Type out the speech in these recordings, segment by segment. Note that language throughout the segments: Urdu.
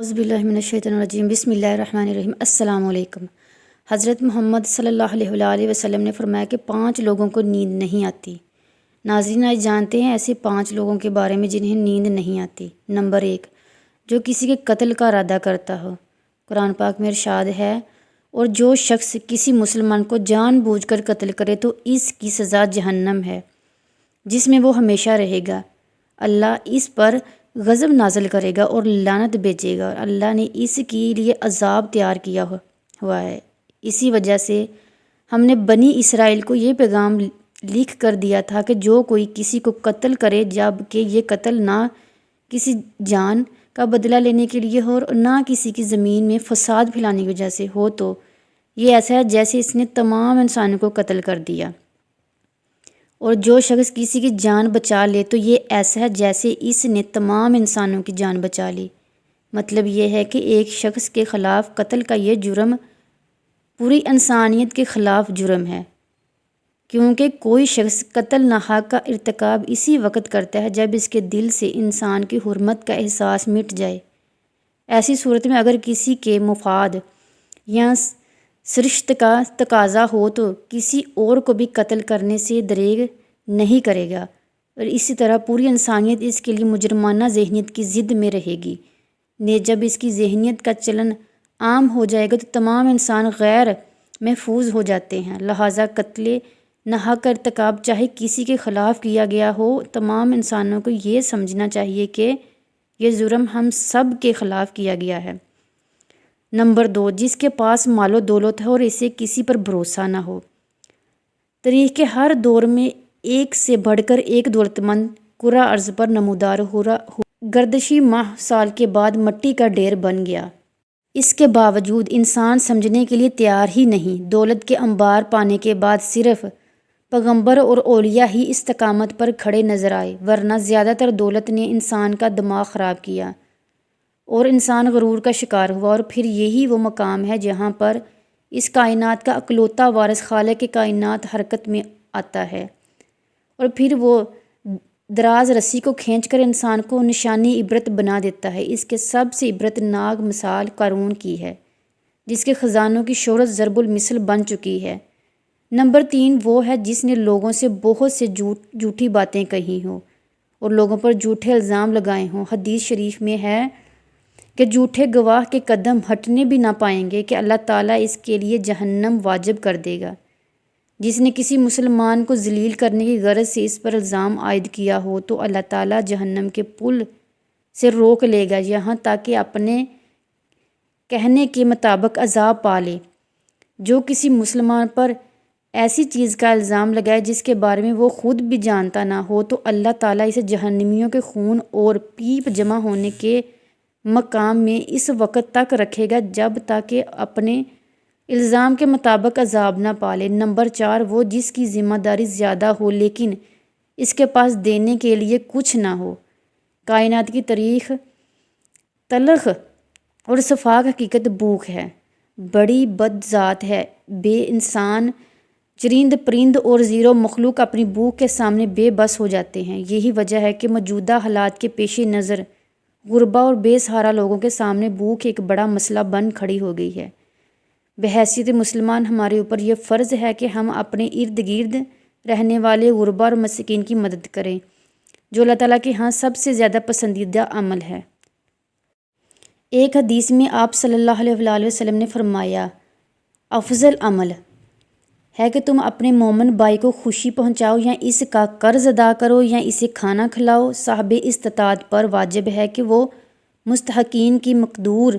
اعوذ باللہ من الشیطان الرجیم بسم اللہ الرحمن الرحیم السلام علیکم۔ حضرت محمد صلی اللہ علیہ وآلہ وسلم نے فرمایا کہ 5 لوگوں کو نیند نہیں آتی۔ ناظرین، آج جانتے ہیں ایسے 5 لوگوں کے بارے میں جنہیں نیند نہیں آتی۔ نمبر 1، جو کسی کے قتل کا ارادہ کرتا ہو۔ قرآن پاک میں ارشاد ہے، اور جو شخص کسی مسلمان کو جان بوجھ کر قتل کرے تو اس کی سزا جہنم ہے، جس میں وہ ہمیشہ رہے گا۔ اللہ اس پر غضب نازل کرے گا اور لعنت بھیجے گا، اور اللہ نے اس کے لیے عذاب تیار کیا ہوا ہے۔ اسی وجہ سے ہم نے بنی اسرائیل کو یہ پیغام لکھ کر دیا تھا کہ جو کوئی کسی کو قتل کرے، جب کہ یہ قتل نہ کسی جان کا بدلہ لینے کے لیے ہو اور نہ کسی کی زمین میں فساد پھیلانے کی وجہ سے ہو، تو یہ ایسا ہے جیسے اس نے تمام انسانوں کو قتل کر دیا۔ اور جو شخص کسی کی جان بچا لے تو یہ ایسا ہے جیسے اس نے تمام انسانوں کی جان بچا لی۔ مطلب یہ ہے کہ ایک شخص کے خلاف قتل کا یہ جرم پوری انسانیت کے خلاف جرم ہے، کیونکہ کوئی شخص قتل ناحق کا ارتکاب اسی وقت کرتا ہے جب اس کے دل سے انسان کی حرمت کا احساس مٹ جائے۔ ایسی صورت میں اگر کسی کے مفاد یا سرشت کا تقاضا ہو تو کسی اور کو بھی قتل کرنے سے دریغ نہیں کرے گا، اور اسی طرح پوری انسانیت اس کے لیے مجرمانہ ذہنیت کی ضد میں رہے گی۔ جب اس کی ذہنیت کا چلن عام ہو جائے گا تو تمام انسان غیر محفوظ ہو جاتے ہیں۔ لہٰذا قتل ناحق کا ارتکاب چاہے کسی کے خلاف کیا گیا ہو، تمام انسانوں کو یہ سمجھنا چاہیے کہ یہ جرم ہم سب کے خلاف کیا گیا ہے۔ نمبر 2، جس کے پاس مال و دولت ہو اور اسے کسی پر بھروسہ نہ ہو۔ تاریخ کے ہر دور میں ایک سے بڑھ کر ایک دولت مند کرۂ ارض پر نمودار ہوا، گردشی ماہ سال کے بعد مٹی کا ڈھیر بن گیا۔ اس کے باوجود انسان سمجھنے کے لیے تیار ہی نہیں۔ دولت کے انبار پانے کے بعد صرف پیغمبر اور اولیاء ہی استقامت پر کھڑے نظر آئے، ورنہ زیادہ تر دولت نے انسان کا دماغ خراب کیا اور انسان غرور کا شکار ہوا۔ اور پھر یہی وہ مقام ہے جہاں پر اس کائنات کا اکلوتا وارث خالق کائنات حرکت میں آتا ہے، اور پھر وہ دراز رسی کو کھینچ کر انسان کو نشانی عبرت بنا دیتا ہے۔ اس کے سب سے عبرت ناک مثال قارون کی ہے، جس کے خزانوں کی شہرت ضرب المثل بن چکی ہے۔ نمبر 3، وہ ہے جس نے لوگوں سے بہت سے جھوٹی باتیں کہی ہوں اور لوگوں پر جھوٹے الزام لگائے ہوں۔ حدیث شریف میں ہے کہ جھوٹے گواہ کے قدم ہٹنے بھی نہ پائیں گے کہ اللہ تعالیٰ اس کے لیے جہنم واجب کر دے گا۔ جس نے کسی مسلمان کو ذلیل کرنے کی غرض سے اس پر الزام عائد کیا ہو تو اللہ تعالیٰ جہنم کے پل سے روک لے گا یہاں تک کہ اپنے کہنے کے مطابق عذاب پا لے۔ جو کسی مسلمان پر ایسی چیز کا الزام لگائے جس کے بارے میں وہ خود بھی جانتا نہ ہو تو اللہ تعالیٰ اسے جہنمیوں کے خون اور پیپ جمع ہونے کے مقام میں اس وقت تک رکھے گا جب تک کہ اپنے الزام کے مطابق عذاب نہ پالے۔ نمبر 4، وہ جس کی ذمہ داری زیادہ ہو لیکن اس کے پاس دینے کے لیے کچھ نہ ہو۔ کائنات کی تاریخ تلخ اور شفاف حقیقت بھوک ہے، بڑی بد ذات ہے۔ بے انسان، چرند پرند اور زیرو مخلوق اپنی بھوک کے سامنے بے بس ہو جاتے ہیں۔ یہی وجہ ہے کہ موجودہ حالات کے پیش نظر غربا اور بے سہارا لوگوں کے سامنے بھوک ایک بڑا مسئلہ بن کھڑی ہو گئی ہے۔ بحیثیت مسلمان ہمارے اوپر یہ فرض ہے کہ ہم اپنے ارد گرد رہنے والے غربا اور مساکین کی مدد کریں، جو اللہ تعالیٰ کے ہاں سب سے زیادہ پسندیدہ عمل ہے۔ ایک حدیث میں آپ صلی اللہ علیہ وآلہ وسلم نے فرمایا، افضل عمل ہے کہ تم اپنے مومن بھائی کو خوشی پہنچاؤ یا اس کا قرض ادا کرو یا اسے کھانا کھلاؤ۔ صاحب استطاعت پر واجب ہے کہ وہ مستحقین کی مقدور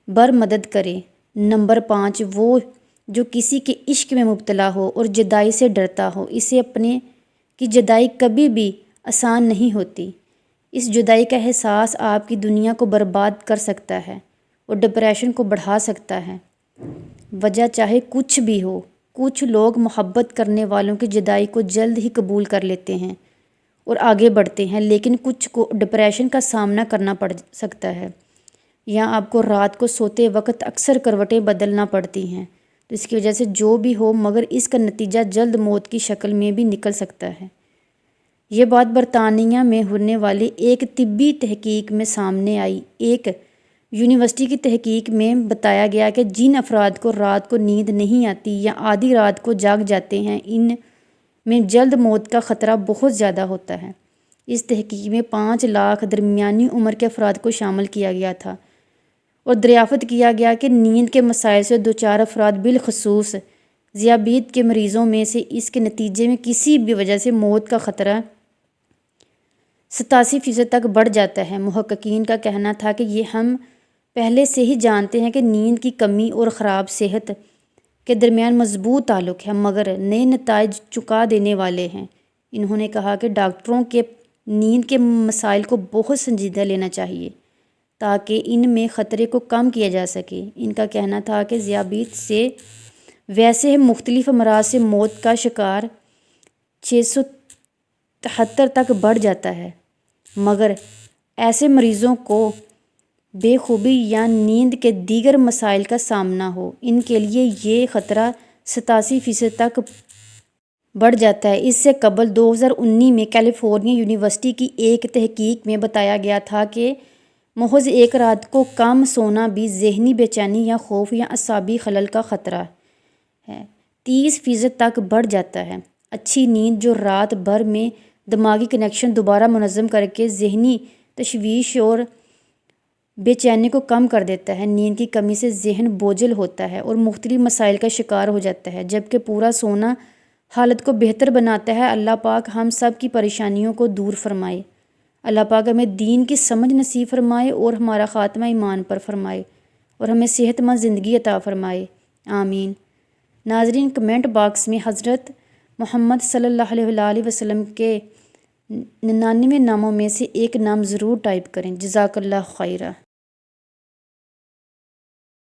بر مدد کرے۔ نمبر 5، وہ جو کسی کے عشق میں مبتلا ہو اور جدائی سے ڈرتا ہو۔ اسے اپنے کی جدائی کبھی بھی آسان نہیں ہوتی۔ اس جدائی کا احساس آپ کی دنیا کو برباد کر سکتا ہے اور ڈپریشن کو بڑھا سکتا ہے۔ وجہ چاہے کچھ بھی ہو، کچھ لوگ محبت کرنے والوں کی جدائی کو جلد ہی قبول کر لیتے ہیں اور آگے بڑھتے ہیں، لیکن کچھ کو ڈپریشن کا سامنا کرنا پڑ سکتا ہے، یا آپ کو رات کو سوتے وقت اکثر کروٹیں بدلنا پڑتی ہیں، تو اس کی وجہ سے جو بھی ہو مگر اس کا نتیجہ جلد موت کی شکل میں بھی نکل سکتا ہے۔ یہ بات برطانیہ میں ہونے والی ایک طبی تحقیق میں سامنے آئی۔ ایک یونیورسٹی کی تحقیق میں بتایا گیا کہ جن افراد کو رات کو نیند نہیں آتی یا آدھی رات کو جاگ جاتے ہیں، ان میں جلد موت کا خطرہ بہت زیادہ ہوتا ہے۔ اس تحقیق میں 5 لاکھ درمیانی عمر کے افراد کو شامل کیا گیا تھا اور دریافت کیا گیا کہ نیند کے مسائل سے دوچار افراد بالخصوص ذیابیط کے مریضوں میں سے اس کے نتیجے میں کسی بھی وجہ سے موت کا خطرہ 87% تک بڑھ جاتا ہے۔ محققین کا کہنا تھا کہ یہ ہم پہلے سے ہی جانتے ہیں کہ نیند کی کمی اور خراب صحت کے درمیان مضبوط تعلق ہے، مگر نئے نتائج چونکا دینے والے ہیں۔ انہوں نے کہا کہ ڈاکٹروں کے نیند کے مسائل کو بہت سنجیدہ لینا چاہیے تاکہ ان میں خطرے کو کم کیا جا سکے۔ ان کا کہنا تھا کہ ذیابیط سے ویسے مختلف امراض سے موت کا شکار 673 تک بڑھ جاتا ہے، مگر ایسے مریضوں کو بے خوابی یا نیند کے دیگر مسائل کا سامنا ہو، ان کے لیے یہ خطرہ 87% تک بڑھ جاتا ہے۔ اس سے قبل 2019 میں کیلیفورنیا یونیورسٹی کی ایک تحقیق میں بتایا گیا تھا کہ محض ایک رات کو کم سونا بھی ذہنی بے چینی یا خوف یا اعصابی خلل کا خطرہ ہے 30% تک بڑھ جاتا ہے۔ اچھی نیند جو رات بھر میں دماغی کنیکشن دوبارہ منظم کر کے ذہنی تشویش اور بے چینی کو کم کر دیتا ہے۔ نیند کی کمی سے ذہن بوجھل ہوتا ہے اور مختلف مسائل کا شکار ہو جاتا ہے، جبکہ پورا سونا حالت کو بہتر بناتا ہے۔ اللہ پاک ہم سب کی پریشانیوں کو دور فرمائے۔ اللہ پاک ہمیں دین کی سمجھ نصیب فرمائے اور ہمارا خاتمہ ایمان پر فرمائے اور ہمیں صحت مند زندگی عطا فرمائے، آمین۔ ناظرین، کمنٹ باکس میں حضرت محمد صلی اللہ علیہ وآلہ وسلم کے 99 ناموں میں سے ایک نام ضرور ٹائپ کریں۔ جزاک اللہ خیرہ۔